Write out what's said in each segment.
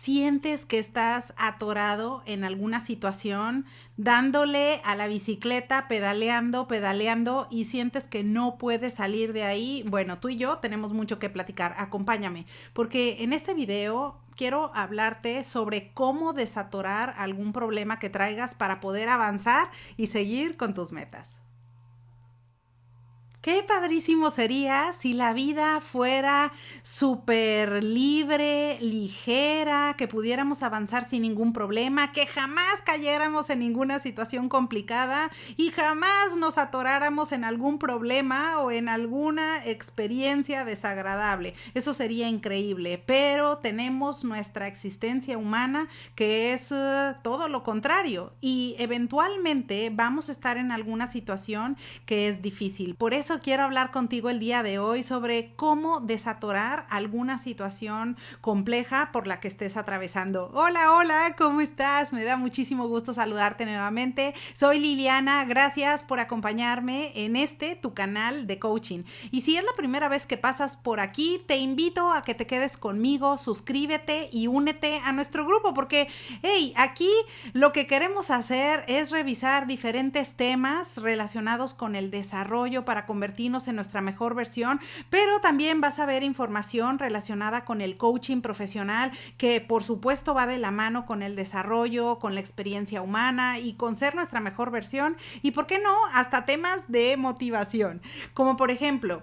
¿Sientes que estás atorado en alguna situación, dándole a la bicicleta, pedaleando, pedaleando y sientes que no puedes salir de ahí? Bueno, tú y yo tenemos mucho que platicar. Acompáñame, porque en este video quiero hablarte sobre cómo desatorar algún problema que traigas para poder avanzar y seguir con tus metas. Qué padrísimo sería si la vida fuera súper libre, ligera, que pudiéramos avanzar sin ningún problema, que jamás cayéramos en ninguna situación complicada y jamás nos atoráramos en algún problema o en alguna experiencia desagradable. Eso sería increíble, pero tenemos nuestra existencia humana que es todo lo contrario y eventualmente vamos a estar en alguna situación que es difícil. Por eso quiero hablar contigo el día de hoy sobre cómo desatorar alguna situación compleja por la que estés atravesando. Hola, hola, ¿cómo estás? Me da muchísimo gusto saludarte nuevamente. Soy Liliana, gracias por acompañarme en tu canal de coaching. Y si es la primera vez que pasas por aquí, te invito a que te quedes conmigo, suscríbete y únete a nuestro grupo porque, hey, aquí lo que queremos hacer es revisar diferentes temas relacionados con el desarrollo para convertirnos en nuestra mejor versión, pero también vas a ver información relacionada con el coaching profesional que por supuesto va de la mano con el desarrollo, con la experiencia humana y con ser nuestra mejor versión y, ¿por qué no?, hasta temas de motivación, como por ejemplo,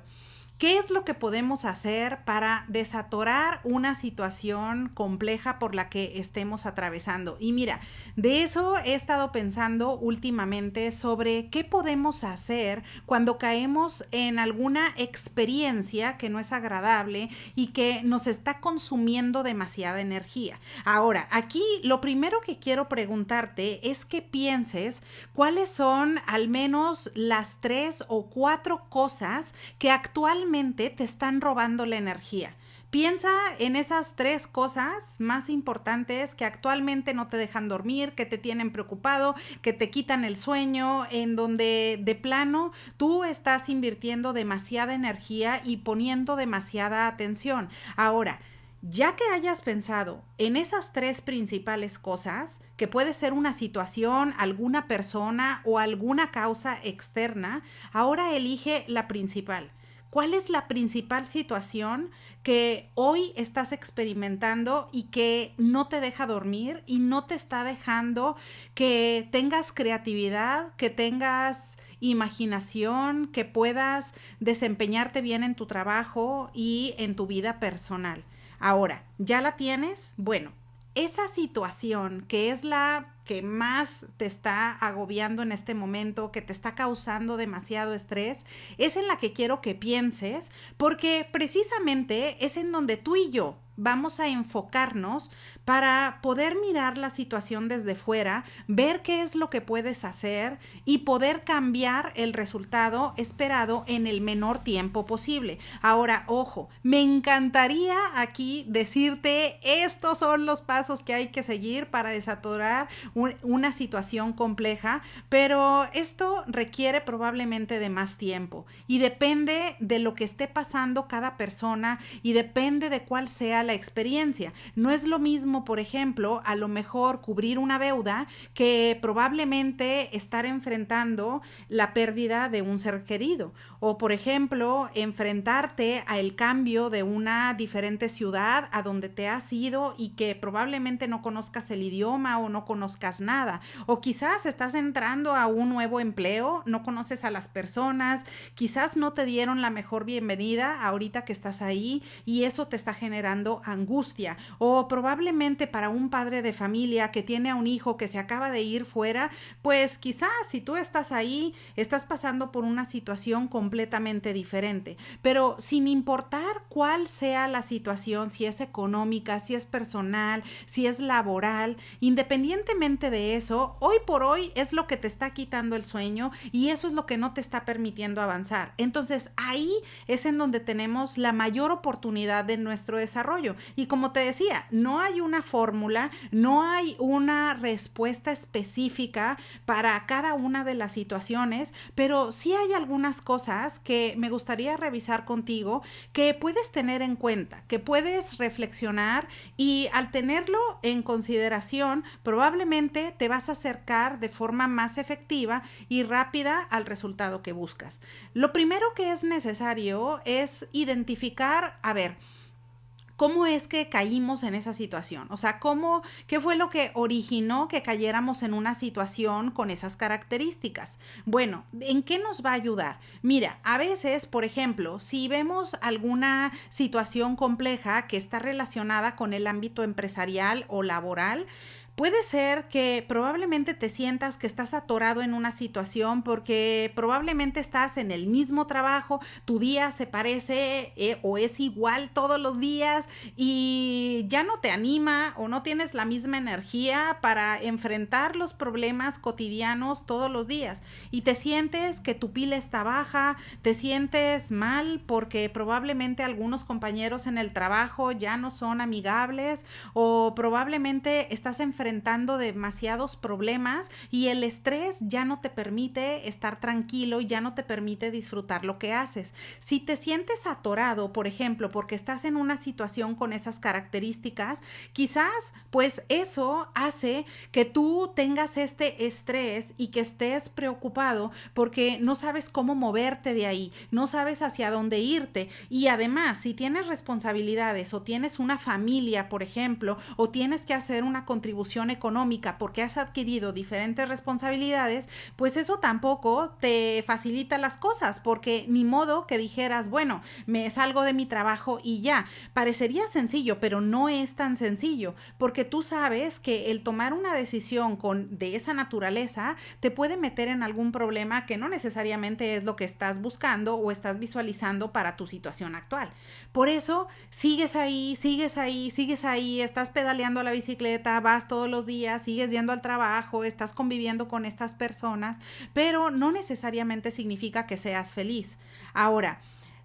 ¿qué es lo que podemos hacer para desatorar una situación compleja por la que estemos atravesando? Y mira, de eso he estado pensando últimamente sobre qué podemos hacer cuando caemos en alguna experiencia que no es agradable y que nos está consumiendo demasiada energía. Ahora, aquí lo primero que quiero preguntarte es que pienses cuáles son al menos las 3 o 4 cosas que actualmente te están robando la energía. Piensa en esas 3 cosas más importantes que actualmente no te dejan dormir, que te tienen preocupado, que te quitan el sueño, en donde de plano tú estás invirtiendo demasiada energía y poniendo demasiada atención. Ahora, ya que hayas pensado en esas 3 principales cosas, que puede ser una situación, alguna persona o alguna causa externa, ahora elige la principal. ¿Cuál es la principal situación que hoy estás experimentando y que no te deja dormir y no te está dejando que tengas creatividad, que tengas imaginación, que puedas desempeñarte bien en tu trabajo y en tu vida personal? Ahora, ¿ya la tienes? Bueno, esa situación que es la que más te está agobiando en este momento, que te está causando demasiado estrés, es en la que quiero que pienses, porque precisamente es en donde tú y yo vamos a enfocarnos para poder mirar la situación desde fuera, ver qué es lo que puedes hacer y poder cambiar el resultado esperado en el menor tiempo posible. Ahora, ojo, me encantaría aquí decirte estos son los pasos que hay que seguir para desatorar una situación compleja, pero esto requiere probablemente de más tiempo y depende de lo que esté pasando cada persona y depende de cuál sea la experiencia. No es lo mismo, por ejemplo, a lo mejor cubrir una deuda que probablemente estar enfrentando la pérdida de un ser querido o, por ejemplo, enfrentarte al cambio de una diferente ciudad a donde te has ido y que probablemente no conozcas el idioma o no conozcas nada, o quizás estás entrando a un nuevo empleo, no conoces a las personas, quizás no te dieron la mejor bienvenida ahorita que estás ahí y eso te está generando angustia, o probablemente para un padre de familia que tiene a un hijo que se acaba de ir fuera, pues quizás si tú estás ahí, estás pasando por una situación completamente diferente, pero sin importar cuál sea la situación, si es económica, si es personal, si es laboral, independientemente probablemente de eso, hoy por hoy es lo que te está quitando el sueño y eso es lo que no te está permitiendo avanzar. Entonces ahí es en donde tenemos la mayor oportunidad de nuestro desarrollo. Y como te decía, no hay una fórmula, no hay una respuesta específica para cada una de las situaciones, pero sí hay algunas cosas que me gustaría revisar contigo que puedes tener en cuenta, que puedes reflexionar y al tenerlo en consideración, probablemente te vas a acercar de forma más efectiva y rápida al resultado que buscas. Lo primero que es necesario es identificar, a ver, ¿cómo es que caímos en esa situación? O sea, ¿qué fue lo que originó que cayéramos en una situación con esas características? Bueno, ¿en qué nos va a ayudar? Mira, a veces, por ejemplo, si vemos alguna situación compleja que está relacionada con el ámbito empresarial o laboral, puede ser que probablemente te sientas que estás atorado en una situación porque probablemente estás en el mismo trabajo, tu día se parece o es igual todos los días y ya no te anima o no tienes la misma energía para enfrentar los problemas cotidianos todos los días y te sientes que tu pila está baja, te sientes mal porque probablemente algunos compañeros en el trabajo ya no son amigables o probablemente estás enfrentando demasiados problemas y el estrés ya no te permite estar tranquilo y ya no te permite disfrutar lo que haces. Si te sientes atorado, por ejemplo, porque estás en una situación con esas características, quizás pues eso hace que tú tengas este estrés y que estés preocupado porque no sabes cómo moverte de ahí, no sabes hacia dónde irte y además si tienes responsabilidades o tienes una familia, por ejemplo, o tienes que hacer una contribución económica porque has adquirido diferentes responsabilidades, pues eso tampoco te facilita las cosas porque ni modo que dijeras, bueno, me salgo de mi trabajo y ya. Parecería sencillo, pero no es tan sencillo porque tú sabes que el tomar una decisión de esa naturaleza te puede meter en algún problema que no necesariamente es lo que estás buscando o estás visualizando para tu situación actual. Por eso sigues ahí, sigues ahí, sigues ahí, estás pedaleando la bicicleta, vas todos los días, sigues yendo al trabajo, estás conviviendo con estas personas, pero no necesariamente significa que seas feliz. Ahora,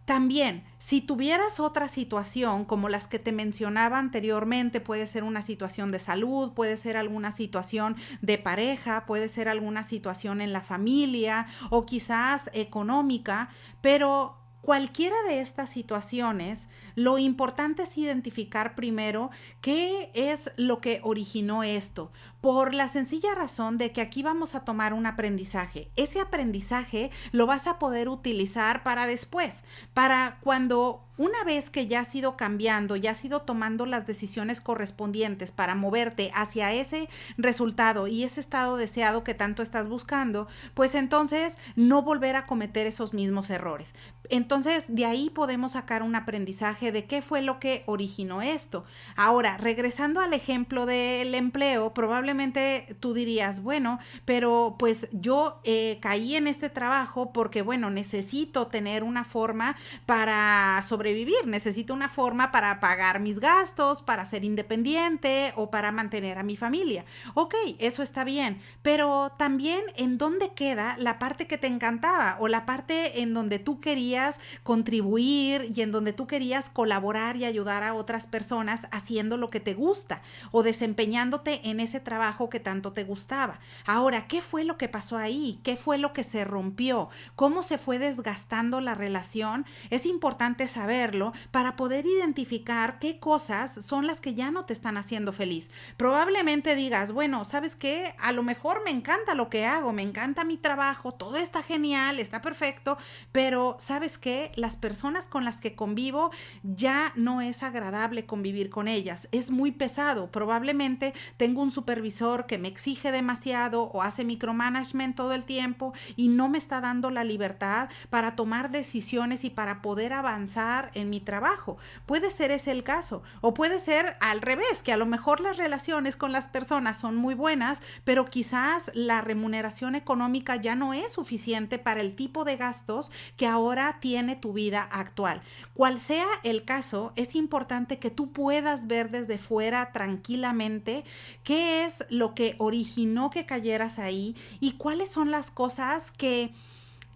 también, si tuvieras otra situación como las que te mencionaba anteriormente, puede ser una situación de salud, puede ser alguna situación de pareja, puede ser alguna situación en la familia o quizás económica, pero cualquiera de estas situaciones, lo importante es identificar primero qué es lo que originó esto, por la sencilla razón de que aquí vamos a tomar un aprendizaje. Ese aprendizaje lo vas a poder utilizar para después, para cuando una vez que ya has ido cambiando, ya has ido tomando las decisiones correspondientes para moverte hacia ese resultado y ese estado deseado que tanto estás buscando, pues entonces no volver a cometer esos mismos errores. Entonces, de ahí podemos sacar un aprendizaje de qué fue lo que originó esto. Ahora, regresando al ejemplo del empleo, probablemente tú dirías, bueno, pero pues yo caí en este trabajo porque, bueno, necesito tener una forma para sobrevivir, necesito una forma para pagar mis gastos, para ser independiente o para mantener a mi familia. Ok, eso está bien, pero también ¿en dónde queda la parte que te encantaba o la parte en donde tú querías contribuir y en donde tú querías colaborar y ayudar a otras personas haciendo lo que te gusta o desempeñándote en ese trabajo que tanto te gustaba? Ahora, ¿qué fue lo que pasó ahí? ¿Qué fue lo que se rompió? ¿Cómo se fue desgastando la relación? Es importante saberlo para poder identificar qué cosas son las que ya no te están haciendo feliz. Probablemente digas, bueno, ¿sabes qué? A lo mejor me encanta lo que hago, me encanta mi trabajo, todo está genial, está perfecto, pero ¿sabes qué? Las personas con las que convivo ya no es agradable convivir con ellas, es muy pesado, probablemente tengo un supervisor que me exige demasiado o hace micromanagement todo el tiempo y no me está dando la libertad para tomar decisiones y para poder avanzar estar en mi trabajo. Puede ser ese el caso, o puede ser al revés, que a lo mejor las relaciones con las personas son muy buenas, pero quizás la remuneración económica ya no es suficiente para el tipo de gastos que ahora tiene tu vida actual. Cual sea el caso, es importante que tú puedas ver desde fuera tranquilamente qué es lo que originó que cayeras ahí y cuáles son las cosas que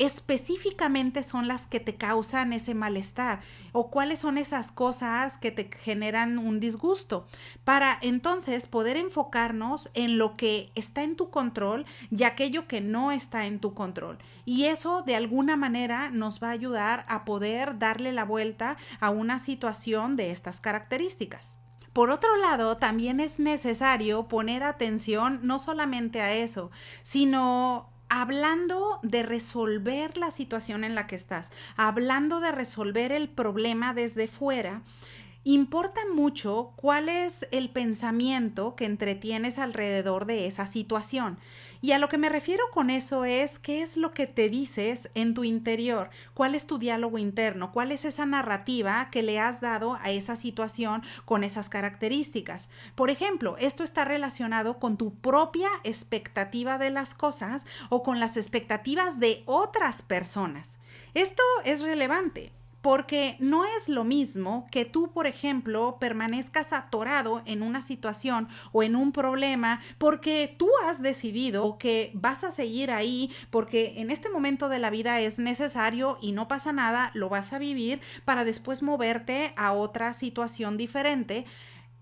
específicamente son las que te causan ese malestar o cuáles son esas cosas que te generan un disgusto para entonces poder enfocarnos en lo que está en tu control y aquello que no está en tu control. Y eso de alguna manera nos va a ayudar a poder darle la vuelta a una situación de estas características. Por otro lado, también es necesario poner atención no solamente a eso, sino hablando de resolver la situación en la que estás, hablando de resolver el problema desde fuera. Importa mucho cuál es el pensamiento que entretienes alrededor de esa situación. Y a lo que me refiero con eso es qué es lo que te dices en tu interior, cuál es tu diálogo interno, cuál es esa narrativa que le has dado a esa situación con esas características. Por ejemplo, esto está relacionado con tu propia expectativa de las cosas o con las expectativas de otras personas. Esto es relevante. Porque no es lo mismo que tú, por ejemplo, permanezcas atorado en una situación o en un problema porque tú has decidido que vas a seguir ahí porque en este momento de la vida es necesario y no pasa nada, lo vas a vivir para después moverte a otra situación diferente.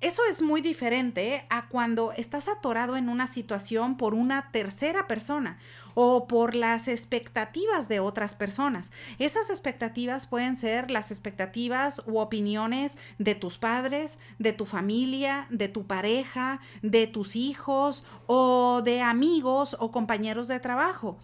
Eso es muy diferente a cuando estás atorado en una situación por una tercera persona o por las expectativas de otras personas. Esas expectativas pueden ser las expectativas u opiniones de tus padres, de tu familia, de tu pareja, de tus hijos o de amigos o compañeros de trabajo.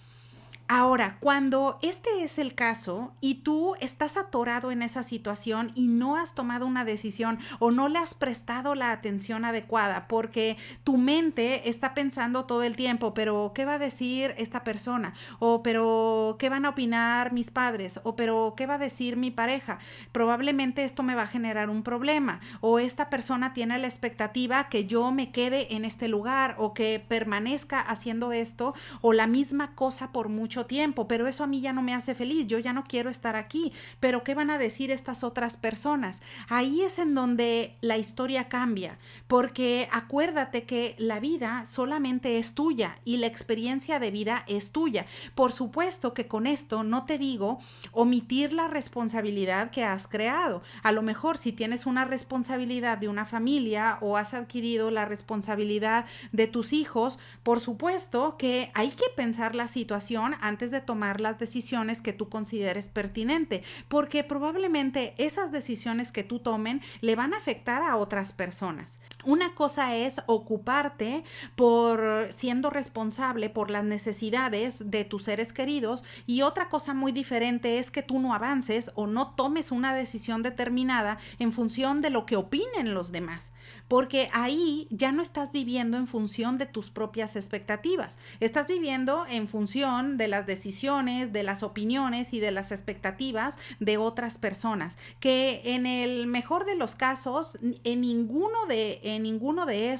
Ahora, cuando este es el caso y tú estás atorado en esa situación y no has tomado una decisión o no le has prestado la atención adecuada porque tu mente está pensando todo el tiempo, pero ¿qué va a decir esta persona? O pero ¿qué van a opinar mis padres? O pero ¿qué va a decir mi pareja? Probablemente esto me va a generar un problema o esta persona tiene la expectativa que yo me quede en este lugar o que permanezca haciendo esto o la misma cosa por mucho tiempo, pero eso a mí ya no me hace feliz, yo ya no quiero estar aquí, pero ¿qué van a decir estas otras personas? Ahí es en donde la historia cambia, porque acuérdate que la vida solamente es tuya y la experiencia de vida es tuya. Por supuesto que con esto no te digo omitir la responsabilidad que has creado. A lo mejor si tienes una responsabilidad de una familia o has adquirido la responsabilidad de tus hijos, por supuesto que hay que pensar la situación antes de tomar las decisiones que tú consideres pertinente, porque probablemente esas decisiones que tú tomen le van a afectar a otras personas. Una cosa es ocuparte por siendo responsable por las necesidades de tus seres queridos y otra cosa muy diferente es que tú no avances o no tomes una decisión determinada en función de lo que opinen los demás, porque ahí ya no estás viviendo en función de tus propias expectativas, estás viviendo en función de las decisiones, de las opiniones y de las expectativas de otras personas, que en el mejor de los casos, en ninguno de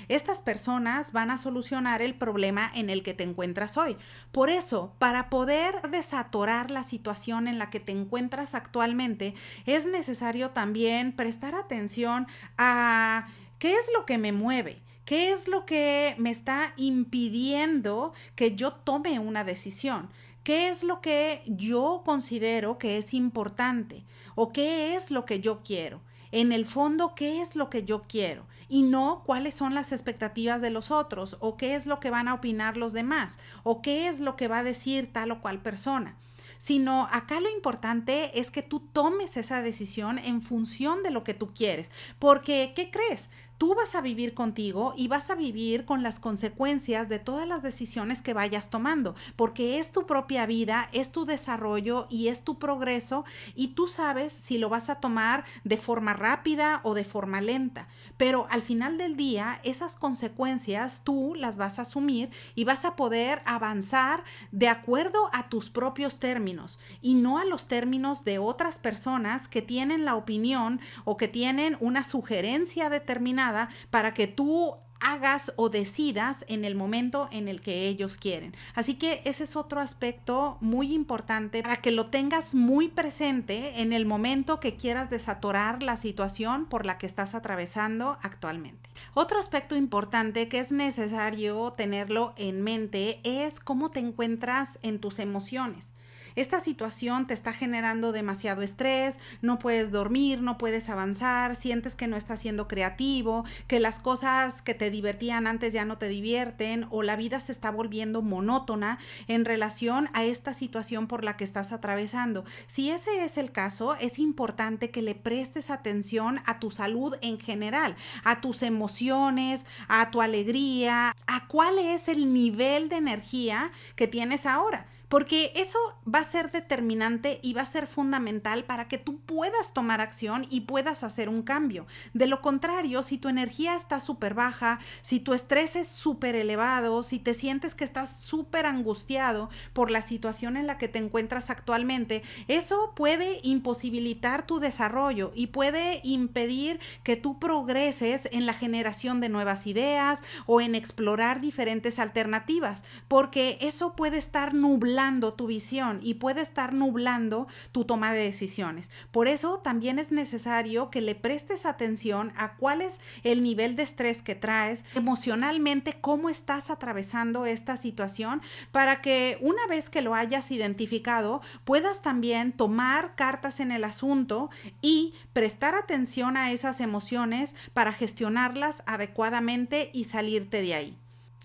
estas personas van a solucionar el problema en el que te encuentras hoy. Por eso, para poder desatorar la situación en la que te encuentras actualmente, es necesario también prestar atención a qué es lo que me mueve. ¿Qué es lo que me está impidiendo que yo tome una decisión? ¿Qué es lo que yo considero que es importante? ¿O qué es lo que yo quiero? En el fondo, ¿qué es lo que yo quiero? Y no cuáles son las expectativas de los otros, o qué es lo que van a opinar los demás, o qué es lo que va a decir tal o cual persona. Sino acá lo importante es que tú tomes esa decisión en función de lo que tú quieres. Porque, ¿qué crees? Tú vas a vivir contigo y vas a vivir con las consecuencias de todas las decisiones que vayas tomando, porque es tu propia vida, es tu desarrollo y es tu progreso, y tú sabes si lo vas a tomar de forma rápida o de forma lenta. Pero al final del día, esas consecuencias tú las vas a asumir y vas a poder avanzar de acuerdo a tus propios términos y no a los términos de otras personas que tienen la opinión o que tienen una sugerencia determinada para que tú hagas o decidas en el momento en el que ellos quieren. Así que ese es otro aspecto muy importante para que lo tengas muy presente en el momento que quieras desatorar la situación por la que estás atravesando actualmente. Otro aspecto importante que es necesario tenerlo en mente es cómo te encuentras en tus emociones. Esta situación te está generando demasiado estrés, no puedes dormir, no puedes avanzar, sientes que no estás siendo creativo, que las cosas que te divertían antes ya no te divierten o la vida se está volviendo monótona en relación a esta situación por la que estás atravesando. Si ese es el caso, es importante que le prestes atención a tu salud en general, a tus emociones, a tu alegría, a cuál es el nivel de energía que tienes ahora. Porque eso va a ser determinante y va a ser fundamental para que tú puedas tomar acción y puedas hacer un cambio. De lo contrario, si tu energía está súper baja, si tu estrés es súper elevado, si te sientes que estás súper angustiado por la situación en la que te encuentras actualmente, eso puede imposibilitar tu desarrollo y puede impedir que tú progreses en la generación de nuevas ideas o en explorar diferentes alternativas, porque eso puede estar nublando tu visión y puede estar nublando tu toma de decisiones. Por eso también es necesario que le prestes atención a cuál es el nivel de estrés que traes emocionalmente, cómo estás atravesando esta situación, para que una vez que lo hayas identificado, puedas también tomar cartas en el asunto y prestar atención a esas emociones para gestionarlas adecuadamente y salirte de ahí.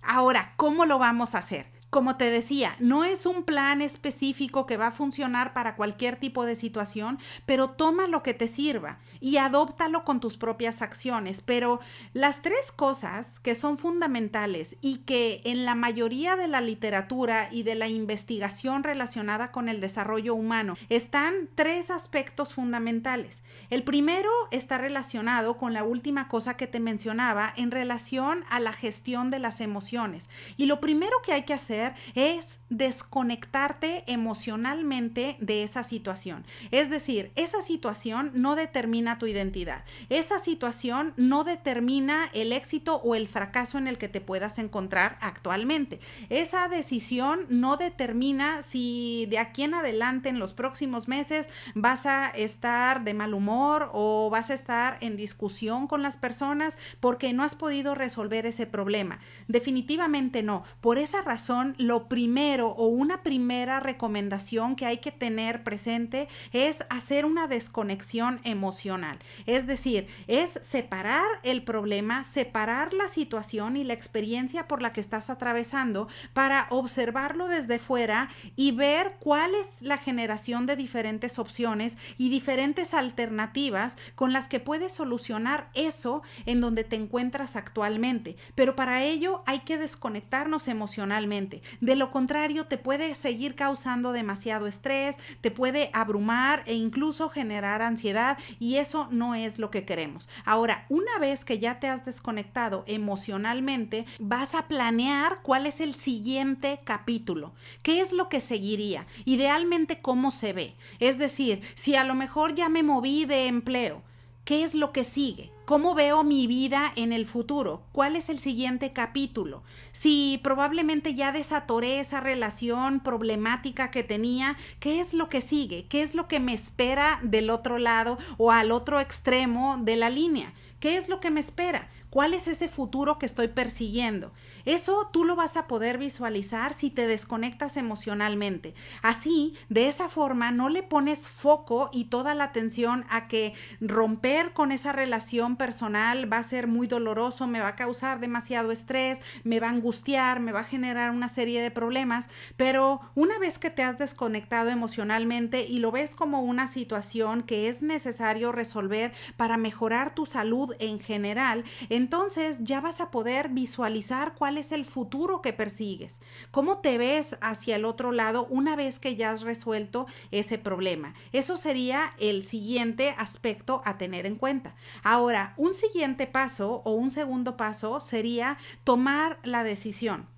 Ahora, ¿cómo lo vamos a hacer? Como te decía, no es un plan específico que va a funcionar para cualquier tipo de situación, pero toma lo que te sirva y adóptalo con tus propias acciones. Pero las tres cosas que son fundamentales y que en la mayoría de la literatura y de la investigación relacionada con el desarrollo humano están tres aspectos fundamentales. El primero está relacionado con la última cosa que te mencionaba en relación a la gestión de las emociones. Y lo primero que hay que hacer es desconectarte emocionalmente de esa situación. Es decir, esa situación no determina tu identidad. Esa situación no determina el éxito o el fracaso en el que te puedas encontrar actualmente. Esa decisión no determina si de aquí en adelante en los próximos meses vas a estar de mal humor o vas a estar en discusión con las personas porque no has podido resolver ese problema. Definitivamente no. Por esa razón, lo primero o una primera recomendación que hay que tener presente es hacer una desconexión emocional. Es decir, es separar el problema, separar la situación y la experiencia por la que estás atravesando para observarlo desde fuera y ver cuál es la generación de diferentes opciones y diferentes alternativas con las que puedes solucionar eso en donde te encuentras actualmente. Pero para ello hay que desconectarnos emocionalmente. De lo contrario, te puede seguir causando demasiado estrés, te puede abrumar e incluso generar ansiedad, y eso no es lo que queremos. Ahora, una vez que ya te has desconectado emocionalmente, vas a planear cuál es el siguiente capítulo, qué es lo que seguiría, idealmente cómo se ve. Es decir, si a lo mejor ya me moví de empleo, ¿qué es lo que sigue? ¿Cómo veo mi vida en el futuro? ¿Cuál es el siguiente capítulo? Si probablemente ya desatoré esa relación problemática que tenía, ¿qué es lo que sigue? ¿Qué es lo que me espera del otro lado o al otro extremo de la línea? ¿Qué es lo que me espera? ¿Cuál es ese futuro que estoy persiguiendo? Eso tú lo vas a poder visualizar si te desconectas emocionalmente. Así, de esa forma, no le pones foco y toda la atención a que romper con esa relación personal va a ser muy doloroso, me va a causar demasiado estrés, me va a angustiar, me va a generar una serie de problemas. Pero una vez que te has desconectado emocionalmente y lo ves como una situación que es necesario resolver para mejorar tu salud en general, entonces ya vas a poder visualizar cuál es el futuro que persigues, cómo te ves hacia el otro lado una vez que ya has resuelto ese problema. Eso sería el siguiente aspecto a tener en cuenta. Ahora, un siguiente paso o un segundo paso sería tomar la decisión.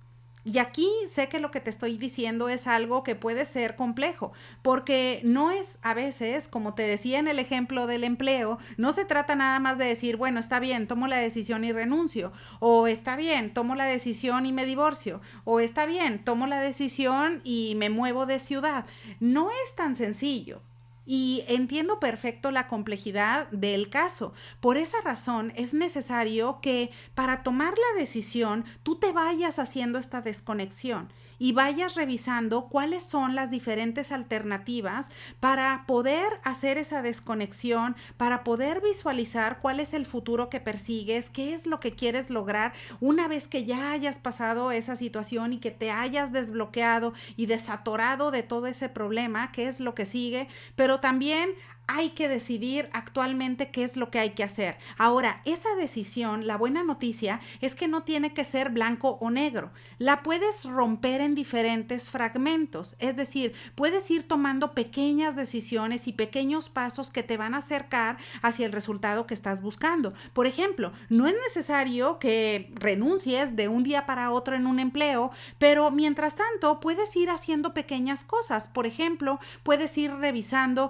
Y aquí sé que lo que te estoy diciendo es algo que puede ser complejo, porque no es a veces, como te decía en el ejemplo del empleo, no se trata nada más de decir, bueno, está bien, tomo la decisión y renuncio, o está bien, tomo la decisión y me divorcio, o está bien, tomo la decisión y me muevo de ciudad. No es tan sencillo. Y entiendo perfecto la complejidad del caso. Por esa razón es necesario que para tomar la decisión tú te vayas haciendo esta desconexión y vayas revisando cuáles son las diferentes alternativas para poder hacer esa desconexión, para poder visualizar cuál es el futuro que persigues, qué es lo que quieres lograr una vez que ya hayas pasado esa situación y que te hayas desbloqueado y desatorado de todo ese problema, qué es lo que sigue, pero también hay que decidir actualmente qué es lo que hay que hacer. Ahora, esa decisión, la buena noticia es que no tiene que ser blanco o negro. La puedes romper en diferentes fragmentos, es decir, puedes ir tomando pequeñas decisiones y pequeños pasos que te van a acercar hacia el resultado que estás buscando. Por ejemplo, no es necesario que renuncies de un día para otro en un empleo, pero mientras tanto puedes ir haciendo pequeñas cosas. Por ejemplo, puedes ir revisando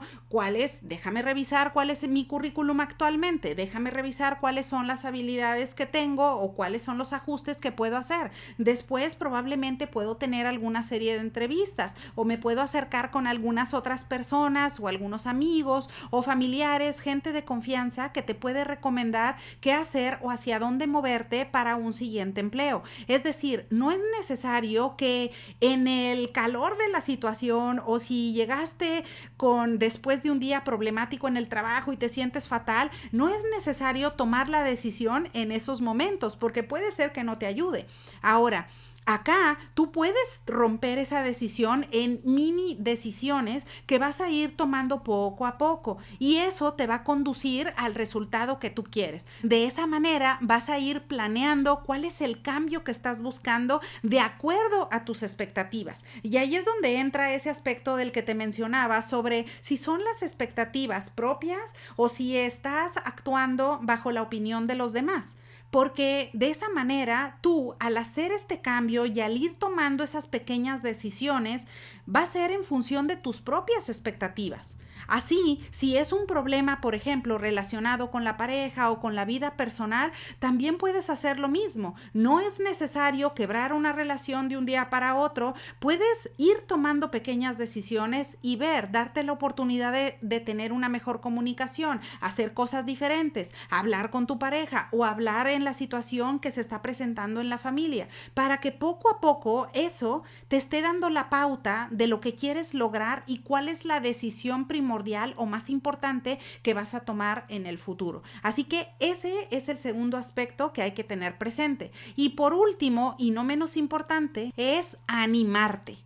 déjame revisar cuál es mi currículum actualmente, déjame revisar cuáles son las habilidades que tengo o cuáles son los ajustes que puedo hacer. Después probablemente puedo tener alguna serie de entrevistas o me puedo acercar con algunas otras personas o algunos amigos o familiares, gente de confianza que te puede recomendar qué hacer o hacia dónde moverte para un siguiente empleo. Es decir, no es necesario que en el calor de la situación o si llegaste después de un día problemático en el trabajo y te sientes fatal, no es necesario tomar la decisión en esos momentos porque puede ser que no te ayude. Ahora, acá tú puedes romper esa decisión en mini decisiones que vas a ir tomando poco a poco y eso te va a conducir al resultado que tú quieres. De esa manera vas a ir planeando cuál es el cambio que estás buscando de acuerdo a tus expectativas. Y ahí es donde entra ese aspecto del que te mencionaba sobre si son las expectativas propias o si estás actuando bajo la opinión de los demás. Porque de esa manera tú al hacer este cambio y al ir tomando esas pequeñas decisiones va a ser en función de tus propias expectativas. Así, si es un problema, por ejemplo, relacionado con la pareja o con la vida personal, también puedes hacer lo mismo. No es necesario quebrar una relación de un día para otro. Puedes ir tomando pequeñas decisiones y darte la oportunidad de tener una mejor comunicación, hacer cosas diferentes, hablar con tu pareja o hablar en la situación que se está presentando en la familia, para que poco a poco eso te esté dando la pauta de lo que quieres lograr y cuál es la decisión primordial o más importante que vas a tomar en el futuro. Así que ese es el segundo aspecto que hay que tener presente. Y por último, y no menos importante, es animarte.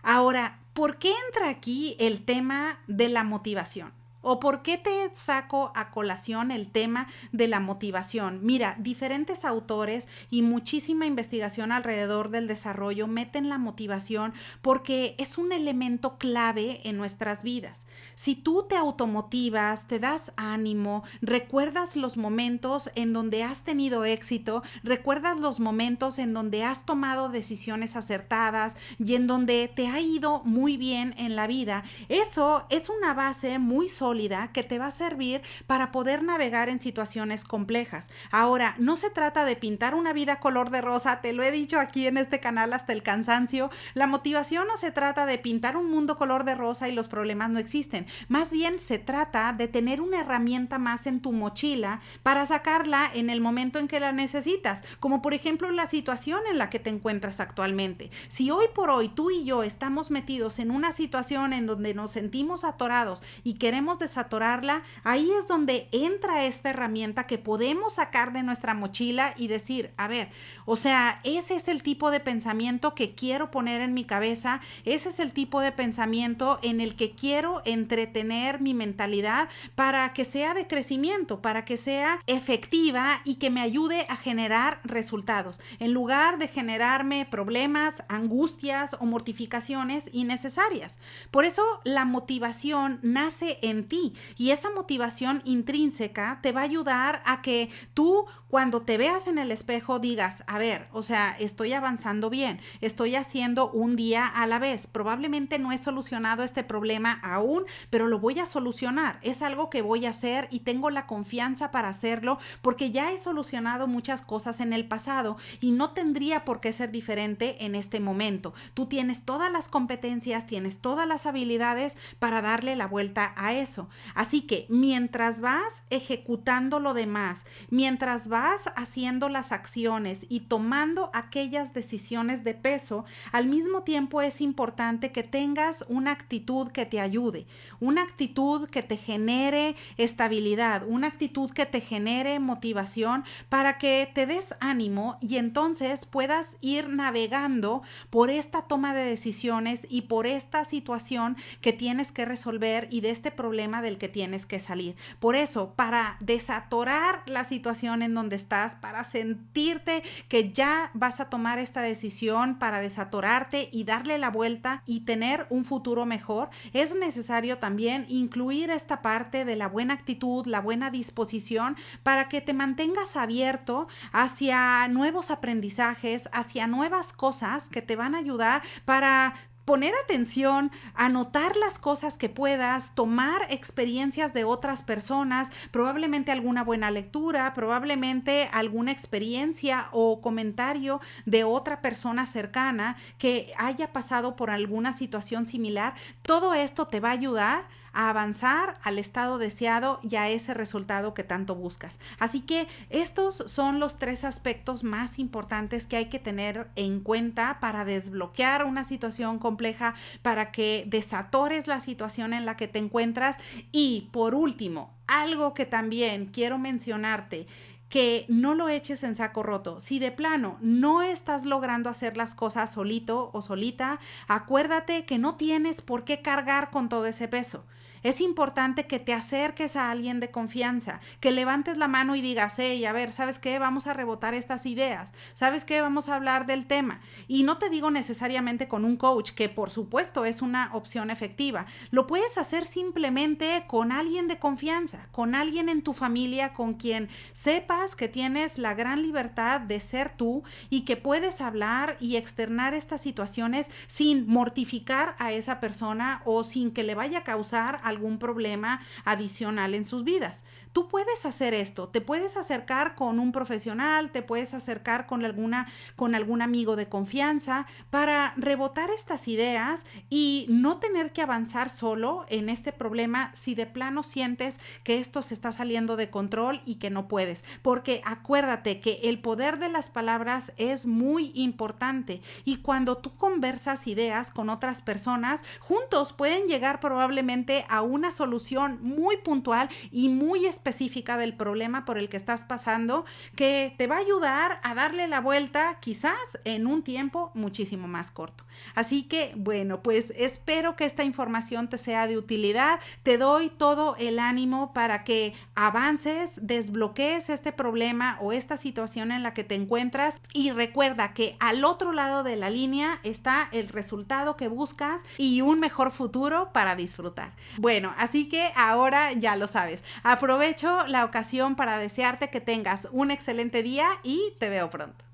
Ahora, ¿por qué entra aquí el tema de la motivación? ¿O por qué te saco a colación el tema de la motivación? Mira, diferentes autores y muchísima investigación alrededor del desarrollo meten la motivación porque es un elemento clave en nuestras vidas. Si tú te automotivas, te das ánimo, recuerdas los momentos en donde has tenido éxito, recuerdas los momentos en donde has tomado decisiones acertadas y en donde te ha ido muy bien en la vida, eso es una base muy sólida que te va a servir para poder navegar en situaciones complejas. Ahora, no se trata de pintar una vida color de rosa, te lo he dicho aquí en este canal hasta el cansancio. La motivación no se trata de pintar un mundo color de rosa y los problemas no existen. Más bien se trata de tener una herramienta más en tu mochila para sacarla en el momento en que la necesitas, como por ejemplo la situación en la que te encuentras actualmente. Si hoy por hoy tú y yo estamos metidos en una situación en donde nos sentimos atorados y queremos desatorarla, ahí es donde entra esta herramienta que podemos sacar de nuestra mochila y decir, a ver, o sea, ese es el tipo de pensamiento que quiero poner en mi cabeza, ese es el tipo de pensamiento en el que quiero entretener mi mentalidad para que sea de crecimiento, para que sea efectiva y que me ayude a generar resultados, en lugar de generarme problemas, angustias o mortificaciones innecesarias. Por eso la motivación nace en ti y esa motivación intrínseca te va a ayudar a que tú, cuando te veas en el espejo, digas, a ver, o sea, estoy avanzando bien, estoy haciendo un día a la vez. Probablemente no he solucionado este problema aún, pero lo voy a solucionar. Es algo que voy a hacer y tengo la confianza para hacerlo porque ya he solucionado muchas cosas en el pasado y no tendría por qué ser diferente en este momento. Tú tienes todas las competencias, tienes todas las habilidades para darle la vuelta a eso. Así que mientras vas ejecutando lo demás, mientras vas haciendo las acciones y tomando aquellas decisiones de peso, al mismo tiempo es importante que tengas una actitud que te ayude, una actitud que te genere estabilidad, una actitud que te genere motivación para que te des ánimo y entonces puedas ir navegando por esta toma de decisiones y por esta situación que tienes que resolver y de este problema del que tienes que salir. Por eso, para desatorar la situación en donde estás, para sentirte que ya vas a tomar esta decisión, para desatorarte y darle la vuelta y tener un futuro mejor, es necesario también incluir esta parte de la buena actitud, la buena disposición, para que te mantengas abierto hacia nuevos aprendizajes, hacia nuevas cosas que te van a ayudar para poner atención, anotar las cosas que puedas, tomar experiencias de otras personas, probablemente alguna buena lectura, probablemente alguna experiencia o comentario de otra persona cercana que haya pasado por alguna situación similar. Todo esto te va a ayudar a avanzar al estado deseado y a ese resultado que tanto buscas. Así que estos son los 3 aspectos más importantes que hay que tener en cuenta para desbloquear una situación compleja, para que desatores la situación en la que te encuentras. Y por último, algo que también quiero mencionarte, que no lo eches en saco roto. Si de plano no estás logrando hacer las cosas solito o solita, acuérdate que no tienes por qué cargar con todo ese peso. Es importante que te acerques a alguien de confianza, que levantes la mano y digas, hey, a ver, ¿sabes qué? Vamos a rebotar estas ideas, ¿sabes qué? Vamos a hablar del tema. Y no te digo necesariamente con un coach, que por supuesto es una opción efectiva. Lo puedes hacer simplemente con alguien de confianza, con alguien en tu familia con quien sepas que tienes la gran libertad de ser tú y que puedes hablar y externar estas situaciones sin mortificar a esa persona o sin que le vaya a causar algún problema adicional en sus vidas. Tú puedes hacer esto, te puedes acercar con un profesional, te puedes acercar con algún amigo de confianza para rebotar estas ideas y no tener que avanzar solo en este problema si de plano sientes que esto se está saliendo de control y que no puedes. Porque acuérdate que el poder de las palabras es muy importante y cuando tú conversas ideas con otras personas, juntos pueden llegar probablemente a una solución muy puntual y muy específica del problema por el que estás pasando, que te va a ayudar a darle la vuelta quizás en un tiempo muchísimo más corto. Así que bueno, pues espero que esta información te sea de utilidad. Te doy todo el ánimo para que avances, desbloquees este problema o esta situación en la que te encuentras y recuerda que al otro lado de la línea está el resultado que buscas y un mejor futuro para disfrutar. Bueno, así que ahora ya lo sabes. Aprovecho la ocasión para desearte que tengas un excelente día y te veo pronto.